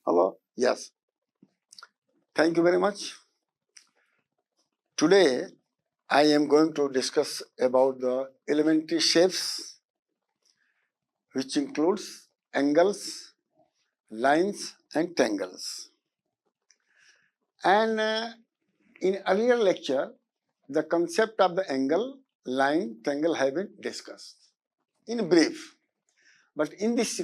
Hello? Yes. Thank you very much. Today, I am going to discuss about the elementary shapes, which includes angles, lines, and tangles. And in earlier lecture, the concept of the angle, line, tangle have been discussed in brief. But in this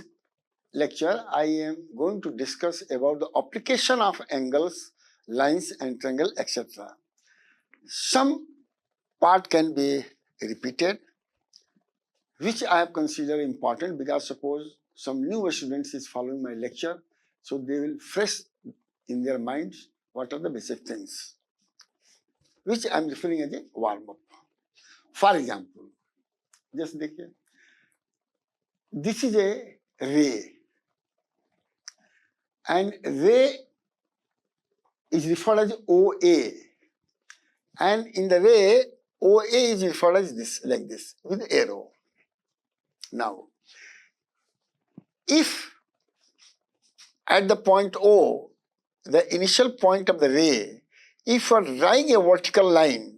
lecture, I am going to discuss about the application of angles, lines, and triangle, etc. Some part can be repeated, which I have considered important because suppose some newer students is following my lecture, so they will fresh in their minds what are the basic things, which I am referring as a warm-up. For example, just look here. This is a ray, and ray is referred as OA, and in the ray, OA is referred as this, like this, with arrow. Now, if at the point O, the initial point of the ray, if you are drawing a vertical line,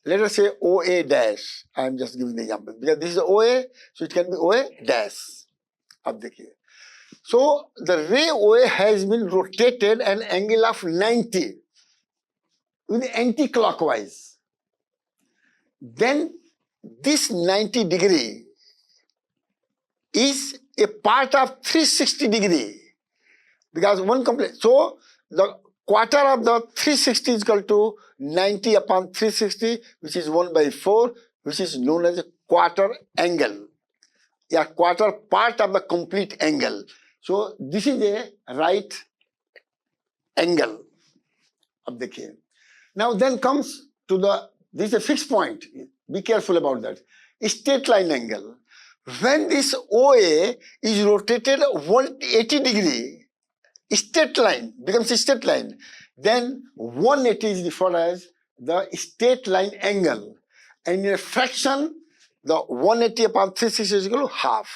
let us say OA dash, I am just giving the example, because this is OA, so it can be OA dash. Ab dekhiye. So, the ray OA has been rotated an angle of 90 with anti-clockwise. Then, this 90 degree is a part of 360 degree, because one complete. So, the quarter of the 360 is equal to 90 upon 360, which is 1 by 4, which is known as a quarter angle. Yeah, quarter part of the complete angle. So, this is a right angle. Ab dekhiye. Now, then comes to the, this is a fixed point. Be careful about that. Straight line angle. When this OA is rotated 180 degree, straight line becomes a straight line, then 180 is referred as the straight line angle. And in a fraction, the 180 upon 360 is equal to half.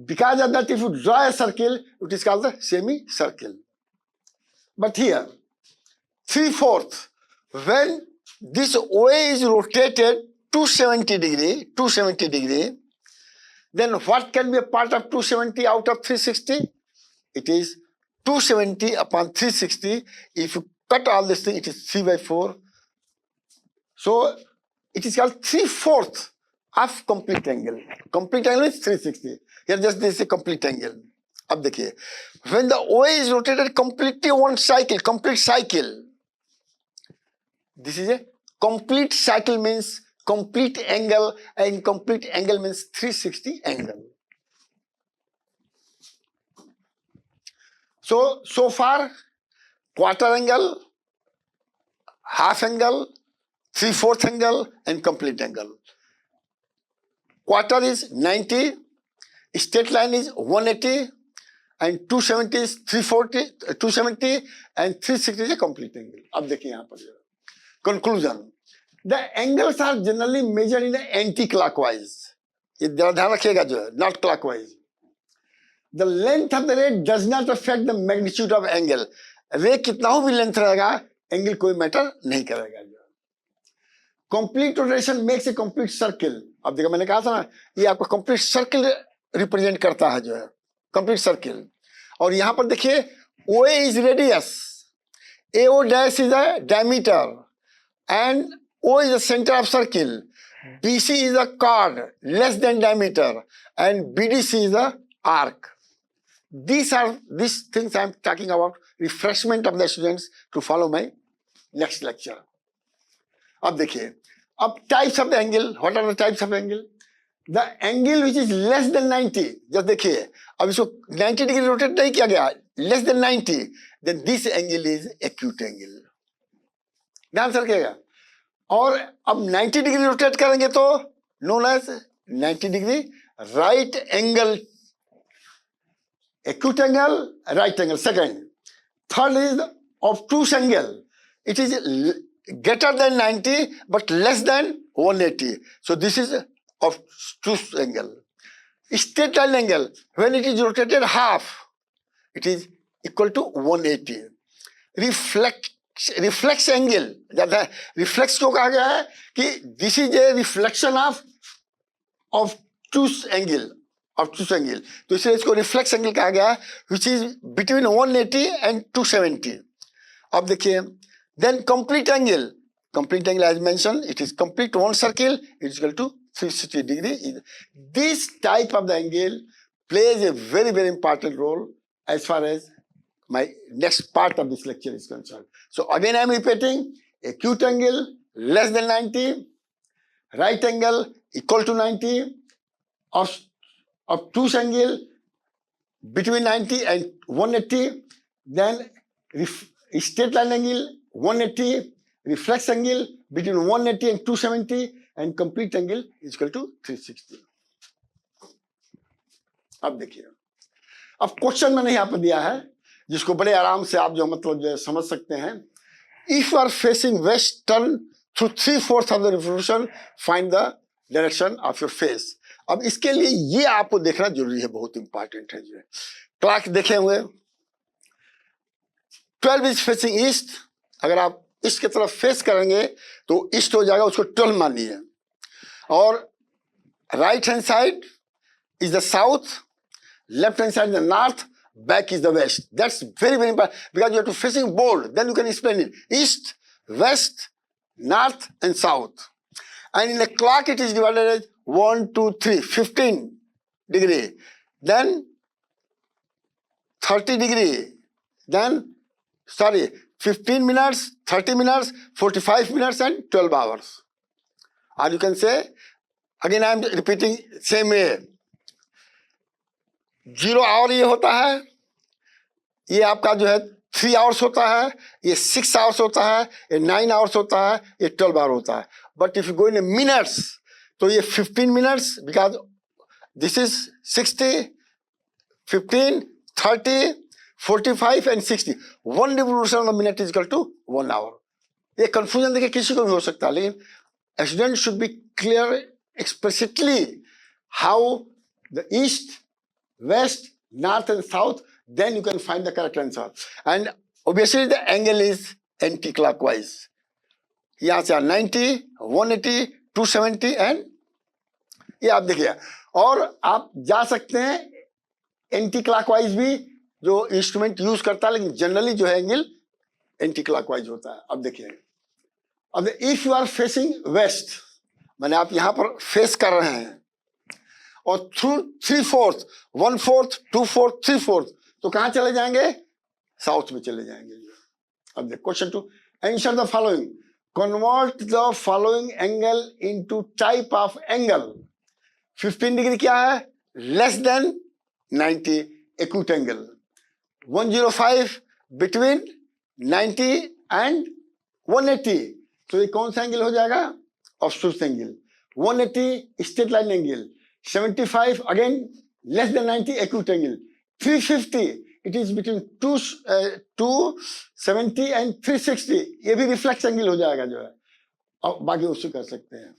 Because of that, if you draw a circle, it is called the semicircle. But here, 3/4, when this OA is rotated 270 degree, then what can be a part of 270 out of 360? It is 270 upon 360. If you cut all this thing, it is 3 by 4. So, it is called 3/4 of complete angle. Complete angle is 360. Here just this is a complete angle. Ab dekhiye. When the OA is rotated completely one cycle, complete cycle. This is a complete cycle means complete angle, and complete angle means 360 angle. So far, quarter angle, half angle, 3/4 angle, and complete angle. Quarter is 90, straight line is 180, and 270 is 270, and 360 is a complete angle. Ab dekhiye yahan par. Conclusion. The angles are generally measured in anti-clockwise. Not clockwise. The length of the ray does not affect the magnitude of angle. Ray kitna ho bhi length rahega, angle koi matter nahi karega. Complete rotation makes a complete circle. अब देखो मैंने कहा था ना, ये आपका complete circle represent करता है जो है, complete circle. और यहाँ पर देखिए, OA is radius, AO dash is a diameter, and O is the center of circle, BC is a chord less than diameter, and BDC is the arc. These things I am talking about, refreshment of the students to follow my next lecture. अब देखिए, अब types of the angle. What are the types of angle? The angle which is less than 90. just देखिए, अब इसको 90 degree rotate नहीं किया गया, less than 90, then this angle is acute angle. ध्यान से रखिएगा. और अब 90 degree rotate करेंगे तो known as 90 degree right angle. Acute angle, right angle. Second. Third is the obtuse angle. It is greater than 90 but less than 180. So this is obtuse angle. Straight line angle, when it is rotated half, it is equal to 180. Reflex angle, reflex को कहा गया है कि this is a reflection of obtuse angle, तो इसलिए इसको reflex angle कहा गया है, विच इज बिटवीन 180 एंड 270. अब देखिए, then complete angle as mention, it is complete one circle, it is equal to 360 degree. This type of the angle plays a very, very important role as far as my next part of this lecture is concerned. So again I am repeating, acute angle less than 90, right angle equal to 90, obtuse angle between 90 and 180, then straight line angle 180, reflex angle between 180 and 270, and complete angle is equal to 360. अब देखिए, अब question मैंने यहाँ पर दिया है जिसको बड़े आराम से आप जो मतलब जो समझ सकते हैं. If you are facing west, turn through 3/4 of the revolution, find the direction of your face. अब इसके लिए ये आपको देखना जरूरी है, बहुत इंपॉर्टेंट है. जो है क्लॉक देखे हुए 12 इज फेसिंग ईस्ट, अगर आप ईस्ट की तरफ फेस करेंगे तो ईस्ट हो जाएगा, उसको 12 मानिए. और right hand side is the south, left hand side the north, back is the west. That's very, very important because you have to facing board, then you can explain it. East, west, north and south. And in the clock it is divided as 1, 2, 3, 15 degree, then 30 degree, then 15 minutes, 30 minutes, 45 minutes and 12 hours. Or you can say, again I am repeating same way. 0 our ये होता है, ये आपका जो है 3 hours होता है, ये 6 आवर्स होता है, ये 9 आवर्स होता है, ये 12 आवर होता है. But if you go in minutes तो ये 15 minutes, because this is 60, 15, 30, 45 and 60. 1 revolution of the minute is equal to 1 hour. ये कंफ्यूजन देखिए किसी को भी हो सकता है, लेकिन student should be clear explicitly how the east, west, north and south, then you can find the correct answer. And obviously the angle is anti-clockwise. यहाँ से 90, 180, 270 and ये आप देखिए. और आप जा सकते हैं एंटी क्लॉकवाइज भी, जो इंस्ट्रूमेंट यूज करता है, लेकिन जनरली जो है एंगल एंटी क्लॉकवाइज होता है. अब देखिए, अब if you are facing west, माने आप यहाँ पर फेस कर रहे हैं और थ्रू 3/4, 1/4, 2/4, 3/4, तो कहां चले जाएंगे? साउथ में चले जाएंगे. अब देख question 2, answer the following, convert the following angle into type of angle. 15 degree क्या है? Less than 90, acute angle. 105 between 90 and 180, तो ये कौन सा एंगल हो जाएगा? Obtuse angle. 180 straight line angle. 75 again less than 90, acute angle. 350, it is between 270 and 360, ये भी रिफ्लेक्स एंगल हो जाएगा जो है. और बाकी उससे कर सकते हैं.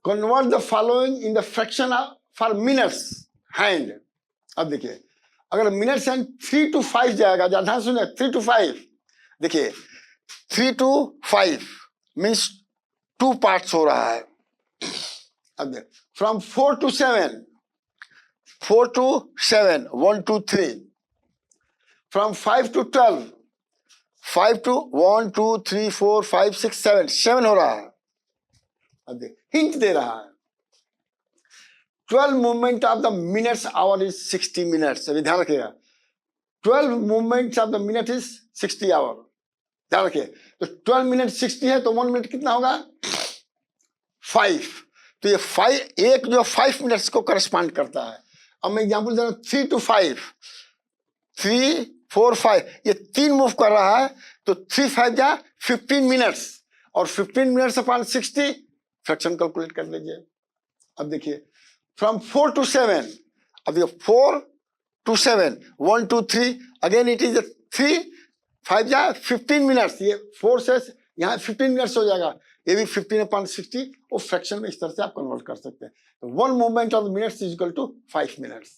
Convert the following in the fraction for minutes hand. अब देखिए, अगर मिनट्स हैंड 3 to 5 जाएगा, ध्यान सुनिए, 3 to 5, देखिए 3 to 5 मीन्स 2 पार्ट्स हो रहा है. अब देख, from 4 to 7, 4 to 7, 1, 2, 3. From 5 to 12, 5 to 1, 2, 3, 4, 5, 6, 7, 7 हो रहा है. अब देख, हिंट दे रहा है. 12 movement of the minutes hour is 60 minutes. अभी ध्यान रखिएगा, 12 movements of the minute is 60 hour. ध्यान रखिए, तो 12 मिनट 60 है, तो 1 मिनट कितना होगा? 5. तो ये 5, एक जो 5 मिनट्स को करस्पॉन्ड करता है. अब मैं एग्जांपल दे रहा हूं, 3 to 5, 3, 4, 5, ये 3 मूव कर रहा है, तो 3, 5 जा 15 मिनट्स, और 15 मिनट्स अपॉन 60, फ्रैक्शन कैलकुलेट कर लीजिए. अब देखिए, फ्रॉम 4 to 7, अब देखिए 4 to 7, 1, 2, 3, अगेन इट इज 3, 5 जा 15 मिनट्स, ये 4 से यहाँ 15 मिनट्स हो जाएगा. ये भी 15/60, वो फ्रैक्शन में इस तरह से आप कन्वर्ट कर सकते हैं। तो 1 movement of minutes is equal to 5 minutes.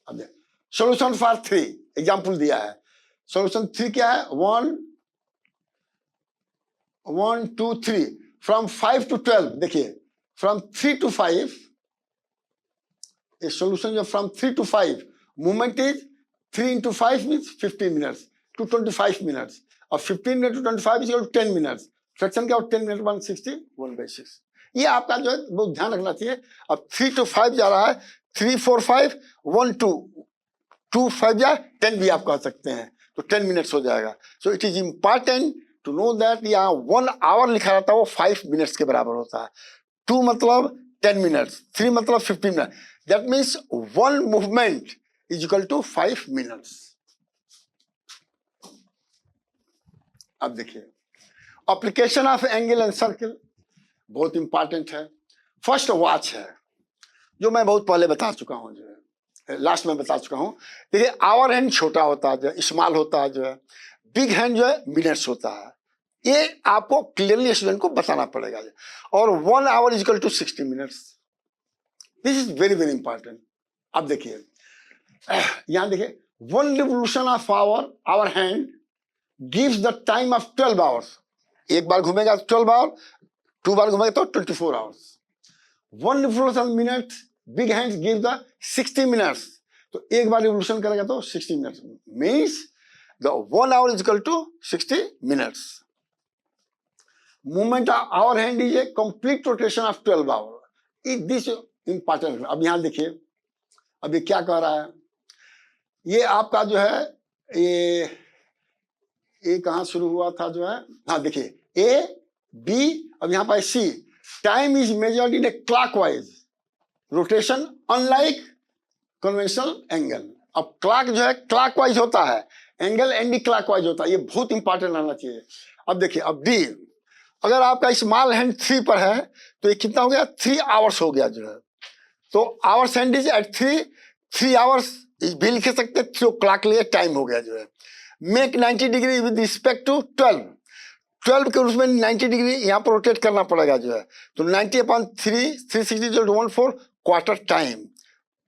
अब सोल्यूशन फॉर 3 एग्जाम्पल दिया है। सोल्यूशन 3 क्या है? 1 2 3 फ्रॉम 5 to 12। देखिए फ्रॉम 3 to 5, a solution जो from 3 to 5 movement is 3 into 5 means 15 minutes to 25 minutes, और 15 minute to 25 is 10 minutes. Fraction क्या हो? 10 मिनट 160 1/6। ये आपका जो है बहुत ध्यान रखना चाहिए। अब 3 to 5 जा रहा है, 3 4 5 1 2 2 5 या 10 भी आप कह सकते हैं, तो 10 मिनट्स हो जाएगा। So it is important to know that यहाँ 1 आवर लिखा रहता है, वो 5 मिनट्स के बराबर होता है। 2 मतलब 10 मिनट्स, 3 मतलब 15 minute. That means 1 movement is equal to 5 minutes. अब देखिए application of angle and circle बहुत इंपॉर्टेंट है। फर्स्ट वॉच है, जो मैं बहुत पहले बता चुका हूं, जो है लास्ट में बता चुका हूं। देखिए आवर हैंड छोटा होता है, जो है स्मॉल होता है, जो है बिग हैंड जो है मिनट्स होता है। ये आपको क्लियरली स्टूडेंट को बताना पड़ेगा। और 1 hour is equal to 60 minutes. This is very very important. अब देखिए यहां देखिए 1 revolution of hour hand gives the time of 12 hours. एक बार घूमेगा 12 आवर, 2 बार घूमेगा तो 24 hours. 1 revolution minute big hands give the 60 minutes. तो एक बार रिवोल्यूशन करेगा तो 60 minutes, means the 1 hour is equal to 60 minutes. Movement of hour hand is a complete rotation of 12 hour. Is this important. अब यहां देखिए, अब ये क्या कह रहा है, ये आपका जो है ये कहां शुरू हुआ था जो है, हाँ देखिए ए बी, अब यहां पर C. Time is measured in a clockwise rotation unlike conventional angle. अब क्लॉक जो है क्लॉकवाइज होता है, एंगल एंटी क्लॉकवाइज होता है। ये बहुत इंपॉर्टेंट रहना चाहिए। अब देखिए अब डी, अगर आपका स्मॉल हैंड 3 पर है तो ये कितना हो गया? 3 आवर्स हो गया जो है। तो hours hand is at 3 hours भी लिख सकते, 3 o'clock लिए टाइम हो गया जो है। Make 90 degree with respect to 12 के उसमें 90 डिग्री यहाँ पर रोटेट करना पड़ेगा जो है। तो 90/3 360 = 14 quarter time,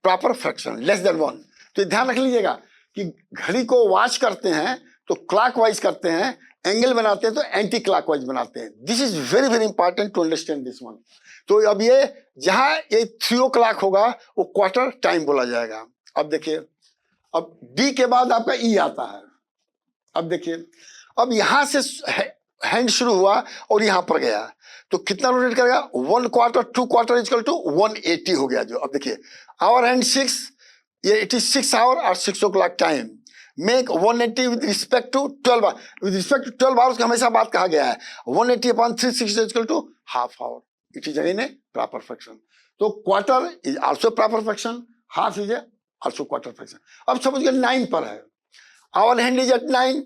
proper fraction less than 1। तो ध्यान रख लीजिएगा कि घड़ी को वॉच करते हैं तो क्लॉकवाइज करते हैं, एंगल बनाते हैं तो एंटी क्लॉकवाइज बनाते हैं। This is very very important to understand this one. तो अब ये जहां ये 3 o'clock होगा वो क्वार्टर टाइम बोला जाएगा। अब देखिए अब डी के बाद आपका ई आता है। अब देखिए अब यहां से हैंड शुरू हुआ और यहां पर गया तो कितना रोटेट करेगा? 1 quarter 2 quarter is equal to 180 हो गया जो। अब देखिए आवर हैंड 6, ये 86 आवर और 6 o'clock time. Make 180 with respect to 12 hour. With respect to 12 hours का हमेशा बात कहा गया है। 180/360 is equal to half hour. It is again a proper fraction. तो quarter is also proper fraction, half is a also quarter fraction. अब suppose 9 पर है, आवर हैंड इज एट 9,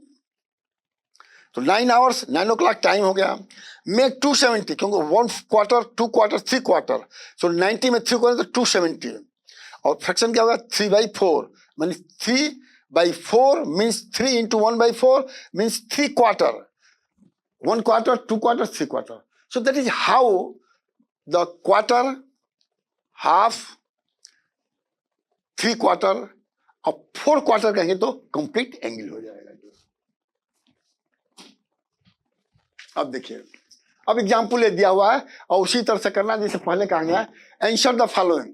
तो 9 आवर्स 9 o'clock टाइम हो गया। मेक 270, क्योंकि 1 quarter 2 quarter 3 quarter, सो 90 में 3 quarter तो 270। और फ्रैक्शन क्या होगा? 3/4, मानी 3/4 means 3 into 1/4 means 3 quarter. 1 quarter 2 quarter 3 quarter. So that is how the quarter, half, 3 quarter और 4 क्वार्टर कहेंगे तो कंप्लीट एंगल हो जाएगा। अब देखिए अब एग्जाम्पल ये दिया हुआ है और उसी तरह से करना जैसे पहले कहा गया है। Answer the following,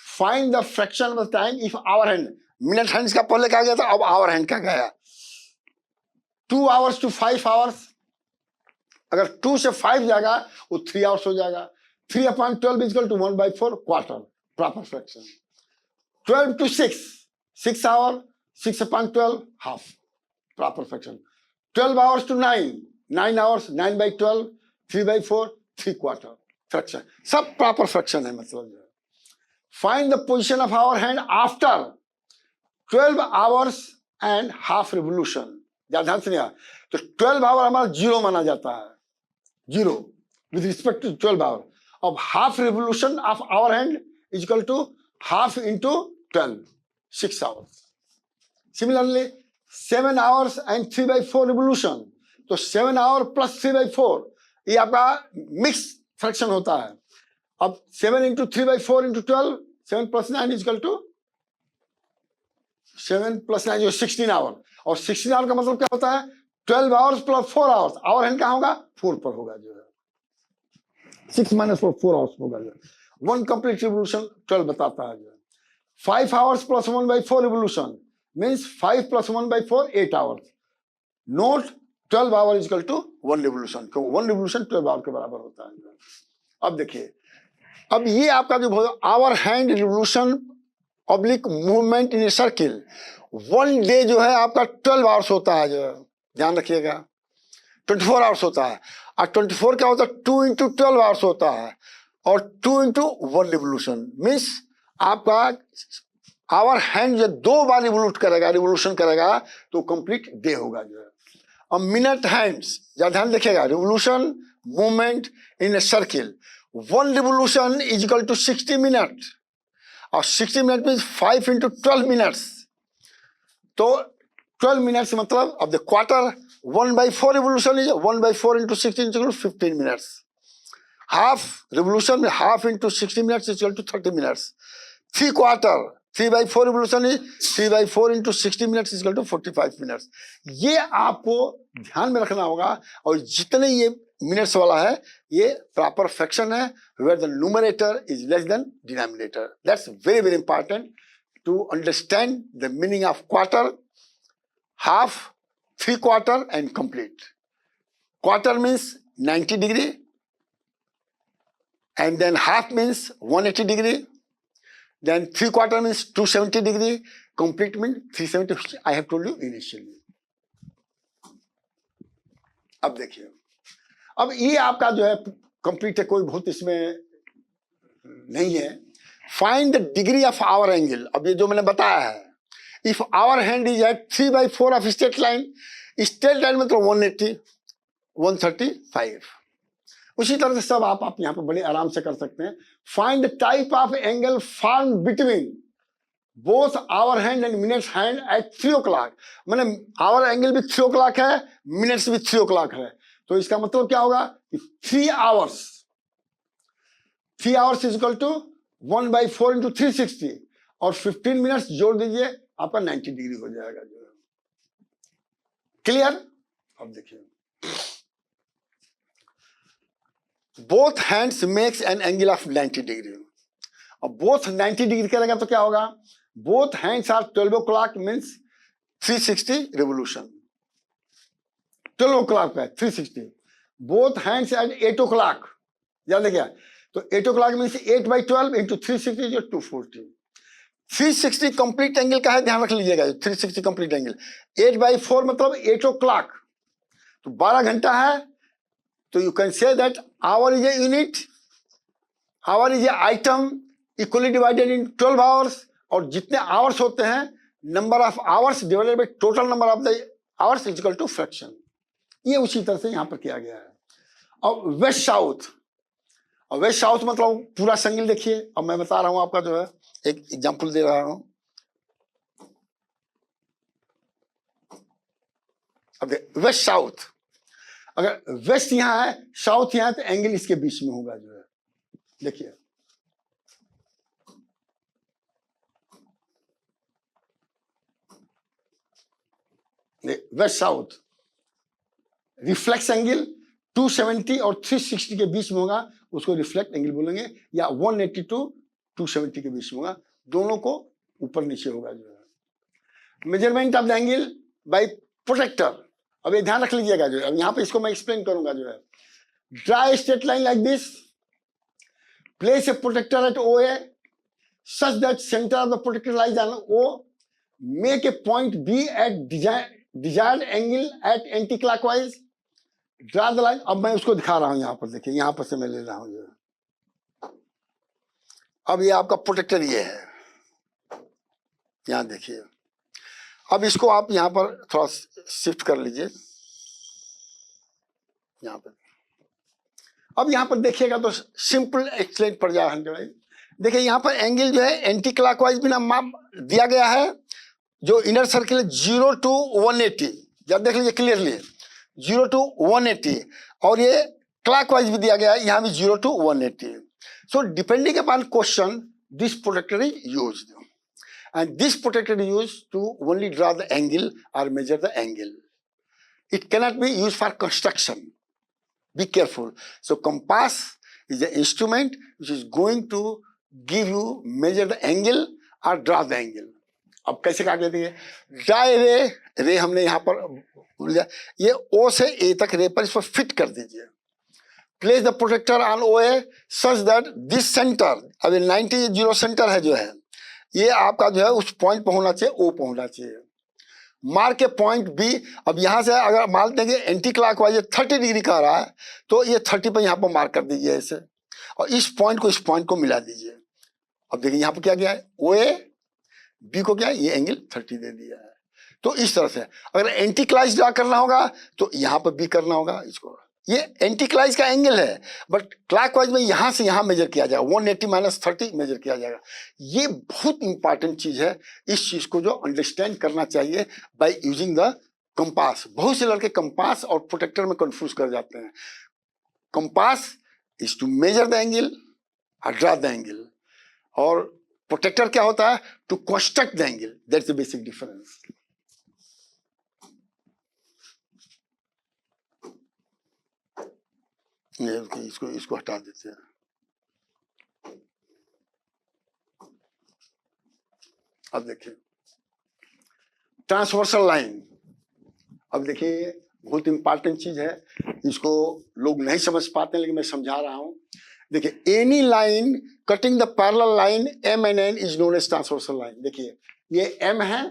find the fraction of time if hour hand, minute hands का पहले कहा गया था, अब आवर हैंड का गया। 2 आवर्स to 5 आवर्स, अगर 2 से 5 जाएगा वो 3 आवर्स हो जाएगा। 3/12 is equal to 1/4 quarter, proper fraction. 12 to 6 6 hour, 6/12 half, proper fraction. 12 hours to 9 hours, 9/12 3/4 3 quarter fraction, सब प्रॉपर फ्रैक्शन है। मतलब find the position of hour hand after 12 hours and half revolution. ध्यान से नहीं, तो 12 आवर हमारा 0 माना जाता है, 0 विद रिस्पेक्ट टू 12 आवर। अब half revolution of hour hand is equal to half into 12, 6 hours. Similarly 7 hours and 3/4 revolution, तो 7 hour plus 3/4 ये आपका मिक्स फ्रैक्शन होता है। अब 7 इंटू 3/4 इंटू 12, 7 + 9 इजकल टू 7 + 9 जो 16 आवर, और 16 आवर का मतलब क्या होता है 12 आवर्स + 4 आवर्स। आवर हैंड क्या होगा 4 पर होगा जो है, 6 - 4 4 आवर्स होगा जो है। 1 कंप्लीट रिवोल्यूशन 12 बताता है जो है। 5 hours + 1/4 revolution means 5 + 1/4 8 hours. Note 12 hour is equal to 1 revolution, 1 revolution 12 hour के बराबर होता है। अब देखिए, अब ये आपका जो hour hand revolution oblique movement in a circle, 1 day जो है आपका 12 आवर्स होता है जो है, ध्यान रखिएगा 24 आवर्स होता है। और 24 क्या होता है 2 इंटू 12 आवर्स होता है, और 2 इंटू 1 रिवोल्यूशन मीन्स आपका आवर हैंड जो 2 बार रिवोल्यूशन करेगा तो कंप्लीट डे होगा जो है। अब मिनट हैंड्स या ध्यान देखिएगा, revolution movement in a circle, 1 revolution is equal to 60 minute, और 60 मिनट मीन्स 5 इंटू 12 मिनट्स। तो 12 मिनट्स मतलब अब the quarter 1/4 revolution is 1/4 into 16 is 15 minutes. Half revolution में half into 60 minutes is 30 minutes. 3 quarter 3/4 revolution is 3/4 into 60 minutes is 45 minutes. ये आपको ध्यान में रखना होगा, और जितने ये मिनट्स वाला है ये प्रॉपर फ्रैक्शन है, where the numerator is less than denominator. That's very very important to understand the meaning of quarter, half, 3 quarter and complete. Quarter means 90 degree, and then half means 180 degree, then 3 quarter means 270 degree, complete means 370, which I have told you initially. अब देखिए, अब ये आपका जो है complete है, कोई बहुत इसमें नहीं है। Find the degree of hour angle. अब ये जो मैंने बताया है, if hour hand is at 3/4 of straight line, straight line मतलब 180 135, उसी तरह से सब आप यहाँ पर बड़े आराम से कर सकते हैं। Find the type of angle form between both hour hand and minutes hand at 3 o'clock। मैंने आवर एंगल भी 3 o'clock है, मिनट्स भी 3 o'clock है, तो इसका मतलब क्या होगा कि 3 hours is equal to 1/4 into 360, और 15 मिनट्स जोड़ दीजिए आपका 90 डिग्री हो जाएगा जो है। क्लियर? अब देखिए, both hands makes an angle of 90 degree. अब बोथ 90 डिग्री करेगा तो क्या होगा, both hands are 12 o'clock means 360 revolution, 12 o'clock पे 360। बोथ हैंड्स एट 8 o'clock, याद है क्या, तो 8 o'clock मीन्स 8/12 इंटू 360 जो 240। 360 कंप्लीट एंगल का है, ध्यान रख लीजिएगा 360 कंप्लीट एंगल। 8/4 मतलब 8 o'clock, तो 12 घंटा है, तो you can say that hour is a unit, hour is a item equally divided in 12 hours, और जितने आवर्स होते हैं number of hours divided by total number of the hours is equal to fraction. ये उसी तरह से यहां पर किया गया है। अब वेस्ट साउथ, और वेस्ट साउथ मतलब पूरा संगिल देखिए। अब मैं बता रहा हूं आपका जो है, एक एग्जांपल दे रहा हूं। अब वेस्ट साउथ, अगर वेस्ट यहां है साउथ यहां है, तो एंगल इसके बीच में होगा जो है। देखिए वेस्ट साउथ रिफ्लेक्स एंगल 270 और 360 के बीच में होगा, उसको रिफ्लेक्ट एंगल बोलेंगे, या 180 to 270 के बीच में होगा, दोनों को ऊपर नीचे होगा जो है। Measurement of the angle by protractor. अब ये ध्यान रख लीजिएगा जो है, अब यहाँ पे इसको मैं एक्सप्लेन करूंगा जो है। Draw straight line like this, place a protractor at OA such that center of the protector lies on O, make a point B at desired angle at anti-clockwise, draw the line। अब मैं उसको दिखा रहा हूं यहाँ पर, देखिए यहाँ पर से मैं ले रहा हूं जो है। अब ये आपका प्रोटेक्टर ये है, यहाँ देखिए। अब इसको आप यहाँ पर थोड़ा शिफ्ट कर लीजिए यहाँ पर। अब यहाँ पर देखिएगा तो सिंपल एक्सप्लेन पड़ जाएगा। देखिए यहाँ पर एंगल जो है एंटी क्लॉकवाइज बिना माप दिया गया है, जो इनर सर्किल 0 to 180, जब देख लीजिए क्लियरली 0 to 180, और ये क्लॉकवाइज भी दिया गया है, यहाँ भी 0 to 180. So depending upon question, this protractor is used, and this protractor is used to only draw the angle or measure the angle. It cannot be used for construction. Be careful. So compass is an instrument which is going to give you measure the angle or draw the angle. अब कैसे काट लेते हैं? Die रे हमने यहाँ पर ये O से A तक रे पर इसको फिट कर दीजिए. Place the protector on OA such that this center, अभी 90 0 सेंटर है जो है, ये आपका जो है उस पॉइंट पर होना चाहिए, O पर होना चाहिए. मार्क के पॉइंट बी. अब यहां से अगर मान देंगे एंटी क्लॉकवाइज 30 डिग्री का रहा है तो ये 30 पर यहाँ पर मार्क कर दीजिए ऐसे, और इस पॉइंट को इस पॉइंट को मिला दीजिए. अब देखिए यहाँ पर क्या किया है, OA बी को क्या है, ये एंगल 30 दे दिया है. तो इस तरह से अगर एंटी क्लॉकवाइज ड्रा करना होगा तो यहाँ पर बी करना होगा इसको. ये एंटी क्लॉकवाइज का एंगल है, बट क्लॉकवाइज में यहां से यहां मेजर किया जाएगा, 180 - 30 मेजर किया जाएगा. ये बहुत इंपॉर्टेंट चीज है. इस चीज को जो अंडरस्टैंड करना चाहिए बाय यूजिंग द कंपास. बहुत से लड़के कंपास और प्रोटेक्टर में कंफ्यूज कर जाते हैं. Compass is to measure the angle और ड्रा द एंगल, और प्रोटेक्टर क्या होता है, to construct the angle. That's the basic difference. इसको हटा देते हैं. अब देखिए ट्रांसवर्सल लाइन. अब देखिए बहुत इंपॉर्टेंट चीज है, इसको लोग नहीं समझ पाते हैं लेकिन मैं समझा रहा हूं. देखिए any line cutting the parallel line M and N is known as transversal line. देखिए ये M है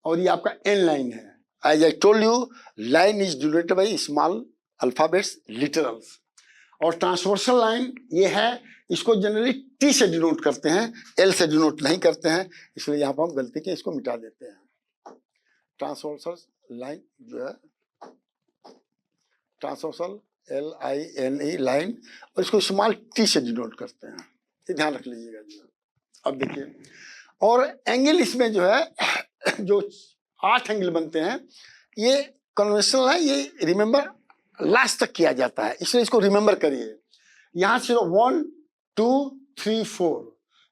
और ये आपका N लाइन है. As I told you, line is denoted by small alphabets literals, और ट्रांसवर्सल लाइन ये है, इसको जनरली T से डिनोट करते हैं, L से डिनोट नहीं करते हैं, इसलिए यहाँ पर हम गलती के इसको मिटा देते हैं. ट्रांसवर्सल लाइन जो है ट्रांसवर्सल LINE लाइन, और इसको स्मॉल T से डिनोट करते हैं. ये ध्यान रख लीजिएगा जी. अब देखिए, और एंगल इसमें जो है जो 8 एंगल बनते हैं, ये कन्वेंशनल है, ये रिमेंबर लास्ट तक किया जाता है, इसलिए इसको रिमेंबर करिए. यहां से 1 2 3 4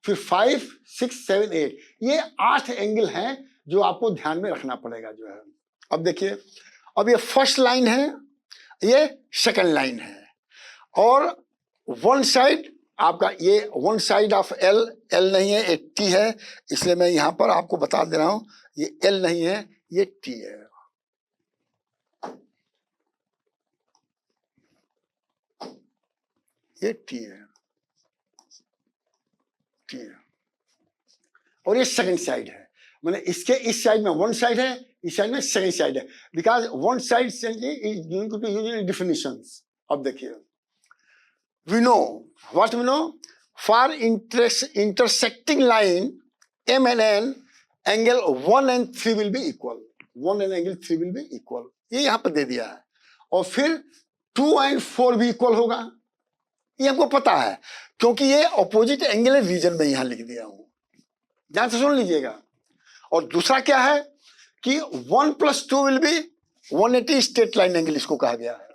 फिर 5 6 7 8, ये 8 एंगल हैं जो आपको ध्यान में रखना पड़ेगा जो है. अब देखिए, अब ये फर्स्ट लाइन है, ये सेकंड लाइन है, और वन साइड आपका ये वन साइड ऑफ L नहीं है, एक T है, इसलिए मैं यहां पर आपको बता दे रहा हूं, ये L नहीं है, ये T है. ये T है, T है, और ये सेकंड साइड है. मैंने इसके इस साइड में वन साइड है, इस साइड में सेकंड साइड है, because one side is going to use in definitions. अब देखिए, we know what we know, for intersecting line M and N, angle 1 and 3 will be equal. 1 and angle 3 will be equal, ये यहां पर दे दिया है. और फिर 2 and 4 भी इक्वल होगा, ये हमको पता है क्योंकि ये अपोजिट एंगुलर रीजन में यहां लिख दिया हूं. ध्यान से सुन लीजिएगा. और दूसरा क्या है कि 1 + 2 will be 180 straight line angle, इसको कहा गया है.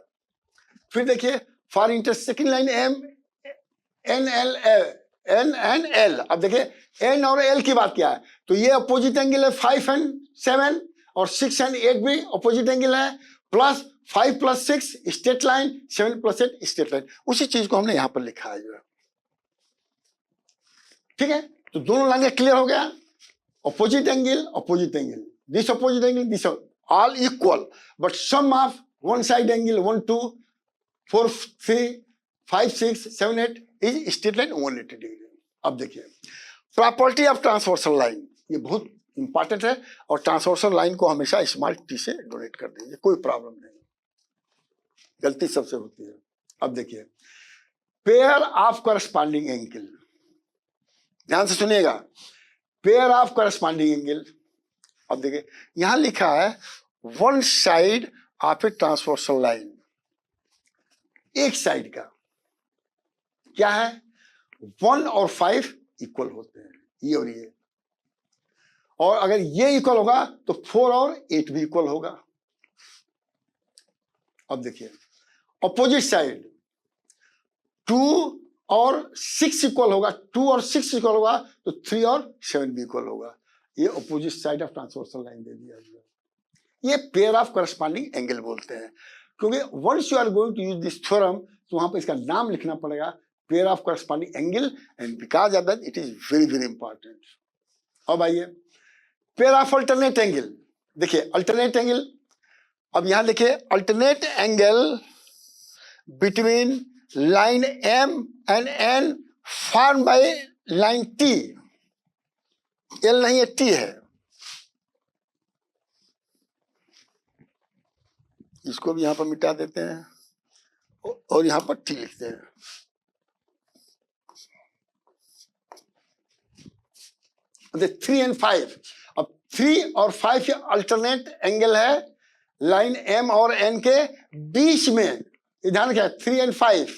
फिर देखिए, for intersecting line N and L. अब देखिए N और L की बात क्या है, तो ये अपोजिट एंगल है 5 and 7, और 6 and 8 भी अपोजिट एंगल है, plus 5 + 6 straight line, 7 + 8 straight line. उसी चीज को हमने यहां पर लिखा है जो है. ठीक है, तो दोनों लाइन क्लियर हो गया. opposite angle, this opposite angle, this all equal, but sum of one side angle 1 2 4 3 5 6 7 8 is straight line 180 degree. अब देखिए, प्रॉपर्टी ऑफ ट्रांसवर्सल लाइन, ये बहुत इंपॉर्टेंट है, और ट्रांसवर्सल लाइन को हमेशा स्मॉल T से डोनेट कर दीजिए, कोई प्रॉब्लम नहीं. गलती सबसे होती है. अब देखिए, पेयर ऑफ करस्पॉन्डिंग एंगल, ध्यान से सुनिएगा, पेयर ऑफ करस्पॉन्डिंग एंगल. अब देखिए यहां लिखा है one side of A transversal line, एक साइड का क्या है, 1 और 5 इक्वल होते हैं, ये और ये, और अगर ये इक्वल होगा तो 4 और 8 भी इक्वल होगा. अब देखिए, अपोजिट साइड 2 और 6 इक्वल होगा, 2 और 6 इक्वल होगा तो 3 और 7 भी इक्वल होगा। ये opposite side of transversal line दे दिया गया। ये पेयर ऑफ करस्पॉन्डिंग एंगल बोलते हैं, क्योंकि once you are going to use this theorem तो वहां पर इसका नाम लिखना पड़ेगा, pair of corresponding angle, and because of that it is very very important. अब आइए पेयर ऑफ अल्टरनेट एंगल। देखिए अल्टरनेट एंगल, अब यहां देखिए alternate angle between line M and N form by line T, L नहीं है T है, इसको भी यहां पर मिटा देते हैं और यहां पर T लिखते हैं। देखिए 3 और 5, अब 3 और 5 ये अल्टरनेट एंगल है लाइन M और N के बीच में, ध्यान रखिए 3 और 5।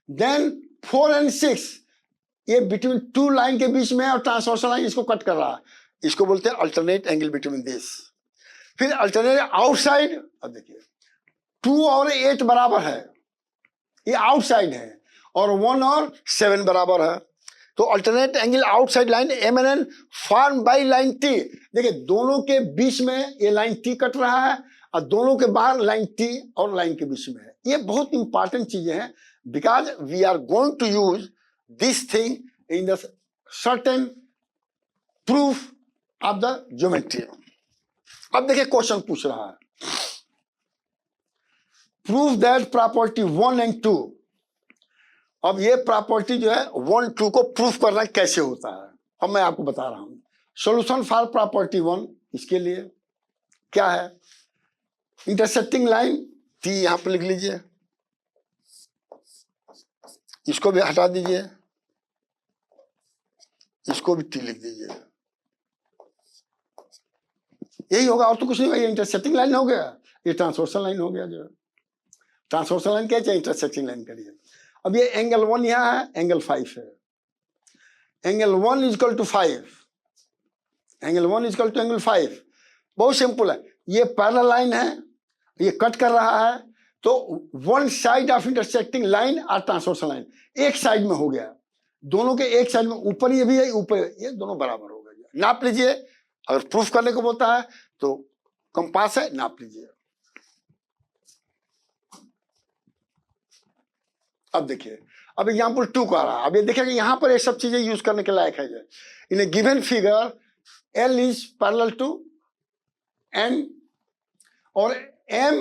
देन 4 और 6 ये बिटवीन 2 लाइन के बीच में और ट्रांसवर्सल लाइन इसको कट कर रहा है, इसको बोलते हैं अल्टरनेट एंगल बिटवीन दिस। फिर अल्टरनेट आउटसाइड, अब देखिए 2 और 8 बराबर है, ये आउटसाइड है, और 1 और 7 बराबर है, तो alternate angle outside line M and N form by line T। देखिए दोनों के बीच में ये लाइन T कट रहा है और दोनों के बाहर लाइन T और लाइन के बीच में है। ये बहुत इंपॉर्टेंट चीजें हैं, because we are going to use this thing in the certain proof of the geometry. अब देखिए क्वेश्चन पूछ रहा है, प्रूफ दैट प्रॉपर्टी 1 एंड 2। अब ये प्रॉपर्टी जो है 1 2 को प्रूफ करना कैसे होता है, अब मैं आपको बता रहा हूं। सॉल्यूशन फॉर प्रॉपर्टी 1, इसके लिए क्या है, इंटरसेक्टिंग लाइन T यहां पर लिख लीजिए, इसको भी हटा दीजिए, इसको भी T लिख दीजिए, यही होगा और तो कुछ नहीं होगा। ये इंटरसेक्टिंग लाइन हो गया, ये ट्रांसवर्सल लाइन हो गया। जो ट्रांसवर्सल लाइन क्या चाहिए, इंटरसेक्टिंग लाइन करिए। अब ये एंगल 1 यहां है, एंगल 5 है, angle 1 is equal to 5, angle 1 is equal to angle 5। बहुत सिंपल है, ये पैरेलल लाइन है, ये कट कर रहा है, तो one side of intersecting line और ट्रांसवर्सल लाइन एक साइड में हो गया, दोनों के एक साइड में, ऊपर ये भी है ऊपर ये, दोनों बराबर हो गए। नाप लीजिए, अगर प्रूफ करने को बोलता है तो कंपास है, नाप लीजिए। अब देखिए, अब एग्जांपल 2 का रहा, अब ये देखिए कि यहां पर ये सब चीजें यूज करने के लायक है। In a given figure L is parallel to N और M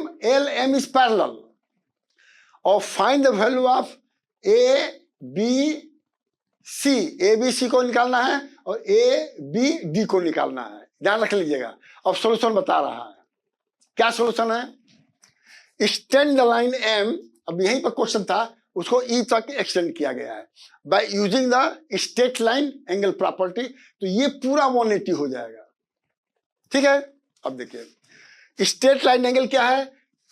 is parallel, और find the value of A B C को निकालना है और A B D को निकालना है, ध्यान रख लीजिएगा। अब सॉल्यूशन बता रहा है, क्या सॉल्यूशन है, एक्सटेंड द लाइन M, अब यहीं पर क्वेश्चन था, उसको E तक एक्सटेंड किया गया है by using the straight line angle property, तो ये पूरा 180 हो जाएगा। ठीक है, अब देखिए स्ट्रेट लाइन एंगल क्या है,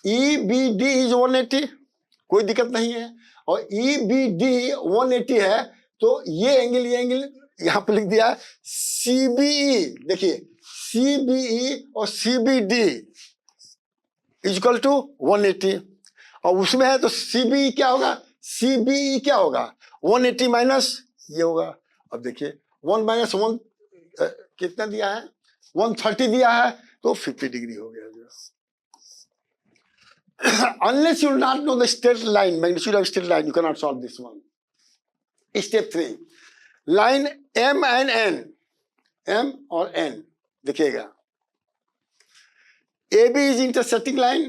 EBD इज 180, कोई दिक्कत नहीं है, और EBD 180 है, तो ये एंगल यहां पर लिख दिया है CBE। देखिए CBE और CBD इज इक्वल टू 180, और उसमें है तो CBE क्या होगा, CBE क्या होगा, 180 माइनस ये होगा। अब देखिए 1 माइनस 1 कितना दिया है, 130 दिया है, तो 50 डिग्री हो गया। Unless you do not know the straight line, magnitude of straight line, you cannot solve this one. Step 3, line M and N, M और N देखिएगा, AB is intersecting line,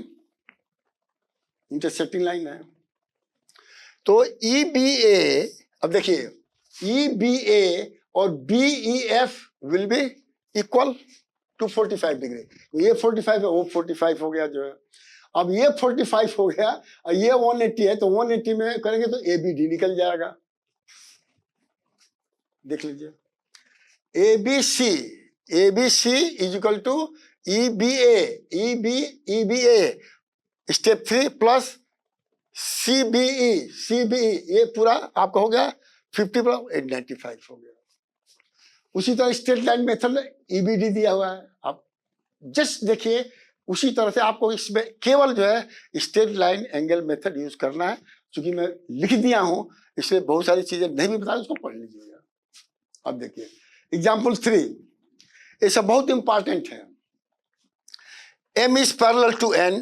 intersecting line है, तो EBA, अब देखिए EBA और BEF will be equal to 45 degree, ये 45 है, वो 45 हो गया जो है। अब ये 45 हो गया और ये 180 है, तो 180 में करेंगे तो ABD निकल जाएगा, देख लीजिए। ABC is equal to EBA step 3 plus CBE, ये पूरा आपका हो गया 50 प्लस 895 हो गया। उसी तरह स्ट्रेट लाइन मेथड EBD दिया हुआ है, आप जस्ट देखिए, उसी तरह से आपको इसमें केवल जो है straight line angle method use करना है, चूंकि मैं लिख दिया हूं इसलिए बहुत सारी चीजें नहीं भी बता, उसको पढ़ लीजिएगा। अब देखिए एग्जाम्पल 3, ये सब बहुत इंपॉर्टेंट है। m is parallel to n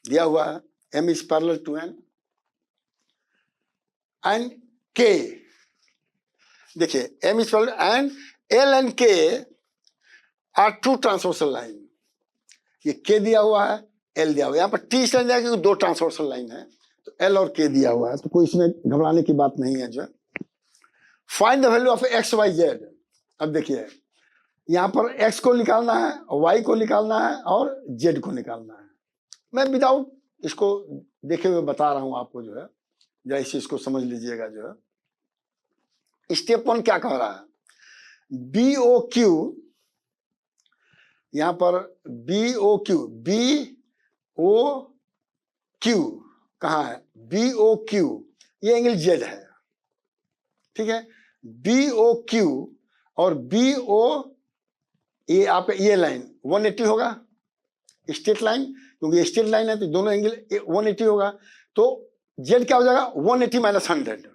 दिया हुआ है, m is parallel to n and k, देखिए m is parallel and l and k are two transversal line. ये k दिया हुआ है, l दिया हुआ है, यहाँ पर t इसलिए दिया क्योंकि दो ट्रांसवर्सल लाइन है, तो l और k दिया हुआ है, तो कोई इसमें घबराने की बात नहीं है। जो find the value of x y z। अब देखिए यहाँ पर x को निकालना है, y को निकालना है और z को निकालना है। मैं विदाउट इसको देखे हुए बता रहा हूं आपको, जो है या इस चीज को समझ लीजिएगा। जो है स्टेप 1 क्या कह रहा है, BOQ, यहां पर BOQ, BOQ कहां है, BOQ ये एंगल Z है, ठीक है। BOQ और BO ये आपका ये लाइन 180 होगा, स्ट्रेट लाइन, क्योंकि ये स्ट्रेट लाइन है तो दोनों एंगल 180 होगा। तो Z क्या हो जाएगा 180 माइनस 100,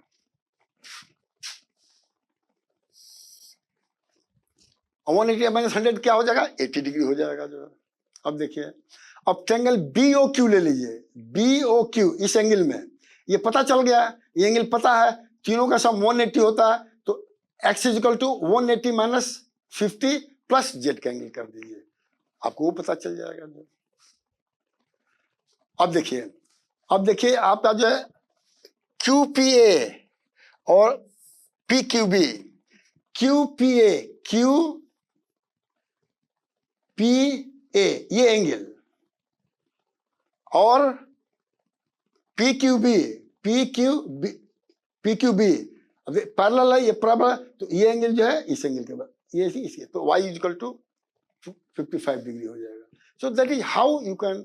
और 180 माइनस 100 क्या हो जाएगा 80 डिग्री हो जाएगा। जो है अब देखिए, अब ट्रायंगल BOQ ले लीजिए, BOQ इस एंगल में ये पता चल गया, ये एंगल पता है, तीनों का सम 180 होता है, तो x is equal to 180 minus 50 plus Z का एंगल कर दीजिए, आपको वो पता चल जाएगा। जो अब देखिए आपका जो है QPA और PQB, QPA ये एंगल और PQB अब पैरेलल है, ये पैरेलल है, तो ये एंगल जो है इस एंगल के बाद ये इसके, तो y is equal to 55 degree हो जाएगा। So that is how you can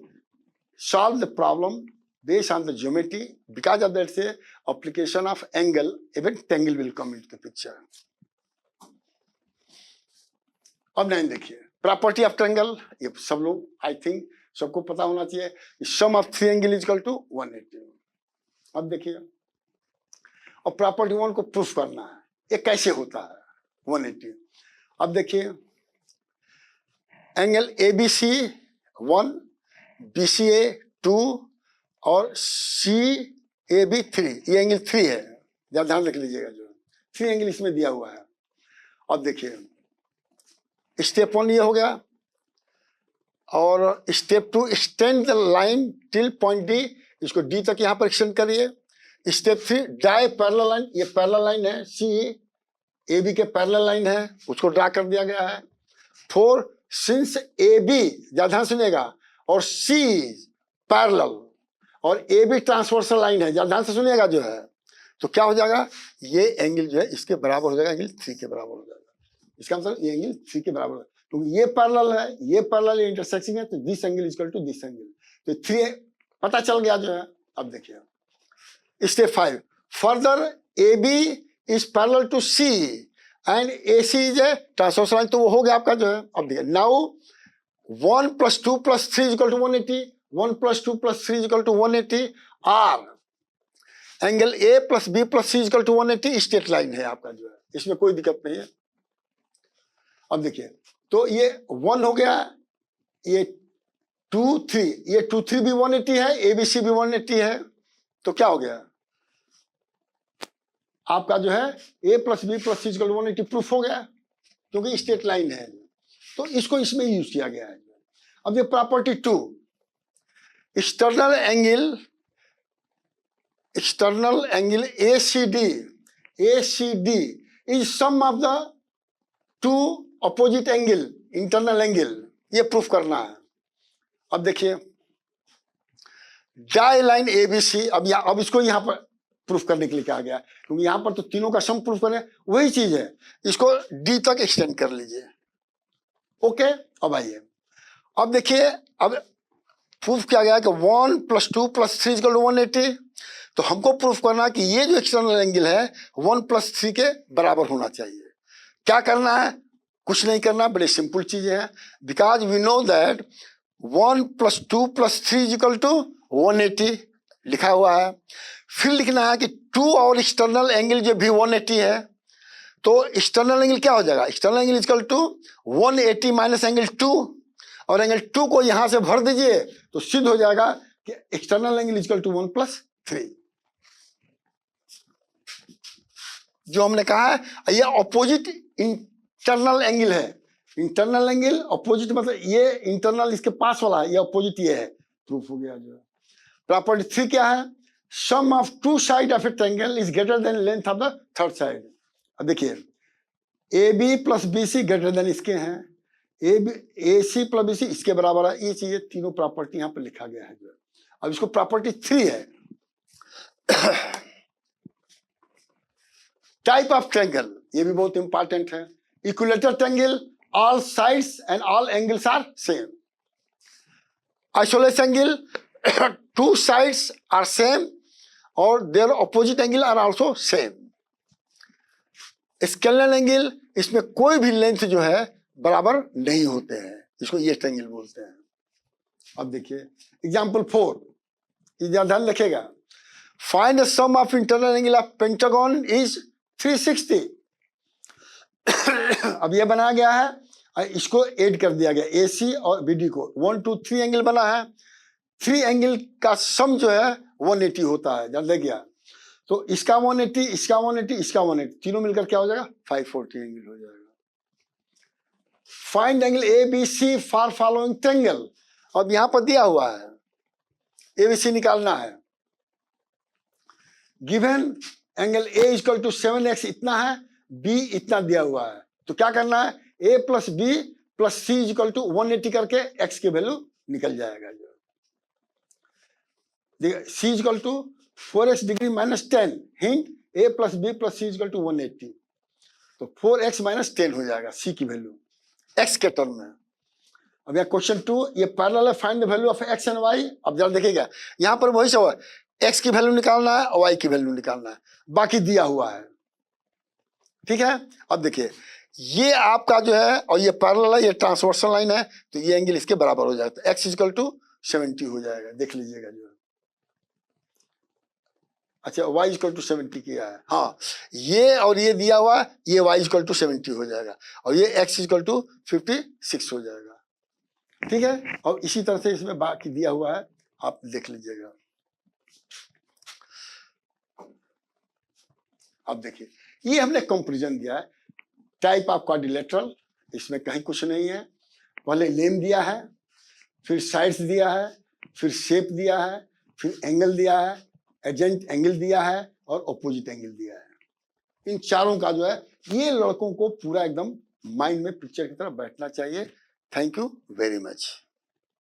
solve the problem based on the geometry. Because of that, say application of angle, even triangle will come into the picture. अब 9 देखिए, property of triangle, ये सब लोग I think सबको पता होना चाहिए, sum of 3 angle is equal to 180। अब देखिए, और प्रॉपर्टी 1 को प्रूफ करना है, ये कैसे होता है 180। अब देखिए एंगल ABC 1, BCA 2 और CAB 3, ये एंगल 3 है, जरा ध्यान रख लीजिएगा। जो 3 एंगल इसमें दिया हुआ है। अब देखिए स्टेप 1 ये हो गया, और step 2 extend the line till point D, इसको D तक यहाँ पर एक्सटेंड करिए। स्टेप 3 ड्राई पैरेलल लाइन, ये पैरेलल लाइन है, CAB के पैरेलल लाइन है, उसको ड्रा कर दिया गया है। 4 सिंस AB, जरा ध्यान सुनिएगा, और C पैरेलल और AB ट्रांसवर्सल लाइन है, ध्यान से सुनिएगा। जो है तो क्या हो जाएगा, ये एंगल जो है इसके बराबर हो जाएगा, एंगल 3 के बराबर हो जाएगा। इसका मतलब ये एंगल 3 के बराबर है, क्योंकि ये पैरेलल है, ये पैरेलल, ये इंटरसेक्टिंग है, तो this angle is equal to this angle, तो 3 पता चल गया। जो है अब देखिए step 5 further AB is parallel to C and AC is a transversal line, तो वो हो गया आपका। जो है अब देखिए now 1 + 2 + 3 = 180, 1 + 2 + 3 = 180, R angle A + B + C = 180 straight line है आपका। जो है इसमें कोई दिक्कत नहीं है। अब देखिए तो ये 1 हो गया, ये 2 3, ये 2 3 भी 180 है, ABC भी 180 है, तो क्या हो गया आपका जो है A + B + C = 180 प्रूफ हो गया, क्योंकि स्ट्रेट लाइन है, तो इसको इसमें यूज किया गया है। अब ये property 2, external angle ACD is sum of the 2 opposite angle internal angle, ये प्रूफ करना है। अब देखिए डाई लाइन ABC, अब इसको यहाँ पर प्रूफ करने के लिए कहा गया, क्योंकि यहाँ पर तो तीनों का सम प्रूफ करें, वही चीज है, इसको D तक एक्सटेंड कर लीजिए। ओके अब आइए, अब देखिए अब प्रूफ किया गया कि 1 + 2 + 3 = 180, तो हमको प्रूफ करना कि ये जो एक्सटर्नल एंगल है 1 + 3 के बराबर होना चाहिए। क्या करना है, कुछ नहीं करना, बड़े सिंपल चीजें हैं। बिकॉज वी नो दैट 1 + 2 + 3 = 180, लिखा हुआ है। फिर लिखना है कि टू और एक्सटर्नल एंगल जो भी 180 है, तो एक्सटर्नल एंगल क्या हो जाएगा, external angle equal to 180 minus angle 2, और एंगल 2 को यहां से भर दीजिए तो सिद्ध हो जाएगा कि एक्सटर्नल एंगल इक्वल टू 1 + 3। जो हमने कहा है ये अपोजिट इंटरनल एंगल है। इंटरनल एंगल अपोजिट मतलब ये इंटरनल इसके पास वाला है, ये अपोजिट ये है, प्रूफ हो गया। जो प्रॉपर्टी 3 क्या है, sum of two side of a triangle is greater than length of the third side. अब देखिए A B plus B C greater than इसके हैं, ए सी प्लस बी सी इसके बराबर है, ये चीजें तीनों प्रॉपर्टी यहाँ पर लिखा गया है। जो अब इसको प्रॉपर्टी 3 है। टाइप ऑफ ट्रायंगल, ये भी बहुत इंपॉर्टेंट है। Equilateral triangle, all sides and all angles are same. Isosceles angle, two sides are same और their opposite angle are also same. Scalene angle, इसमें कोई भी लेंथ जो है बराबर नहीं होते हैं, इसको ये ट्रायंगल बोलते हैं। अब देखिए एग्जांपल 4, इधर ध्यान रखिएगा। Find the sum of internal angle of pentagon is 360। अब ये बनाया गया है, इसको ऐड कर दिया गया AC और BD को, 1 2 3 एंगल बना है। 3 एंगल का सम जो है 180 होता है, ध्यान देखिए। तो इसका 180, इसका 180, इसका 180, तीनों मिलकर क्या हो जाएगा 540 एंगल हो जाएगा। Find angle ABC for following triangle. अब यहां पर दिया हुआ है ABC निकालना है। Given angle A equal to 7x इतना है, B इतना दिया हुआ है, तो क्या करना है A plus B plus C equal to 180 करके x की वैल्यू निकल जाएगा। जो C equal to 4x degree minus 10, hint A plus B plus C equal to 180, तो 4x माइनस 10 हो जाएगा C की वैल्यू x के टर्म में। अब यहाँ क्वेश्चन 2, ये पैरेलल है, find the value of x and y। अब जरा देखिएगा यहाँ पर वही सब है, x की वैल्यू निकालना है और y की वैल्यू निकालना है, बाकी दिया हुआ है, ठीक है। अब देखिए ये आपका जो है और ये पैरेलल है, ये ट्रांसवर्सल लाइन है, तो ये एंगल इसके बराबर हो जाएगा, तो x इक्वल टू 70 हो जाएगा, देख लीजिएगा जो। अच्छा y इक्वल टू 70 किया है, हाँ ये और ये दिया हुआ, ये y इक्वल टू 70 हो जाएगा और ये x इक्वल टू 56 हो जाएगा, ठीक है। और इसी तरह से इसमें बाकी दिया हुआ है, आप देख लीजिएगा। अब देखिए ये हमने कंपैरिजन दिया है, टाइप ऑफ क्वाड्रिलेटरल, इसमें कहीं कुछ नहीं है। पहले नेम दिया है, फिर साइड्स दिया है, फिर शेप दिया है, फिर एंगल दिया है, एडजेंट एंगल दिया है और अपोजिट एंगल दिया है। इन चारों का जो है ये लड़कों को पूरा एकदम माइंड में पिक्चर की तरह बैठना चाहिए। Thank you very much.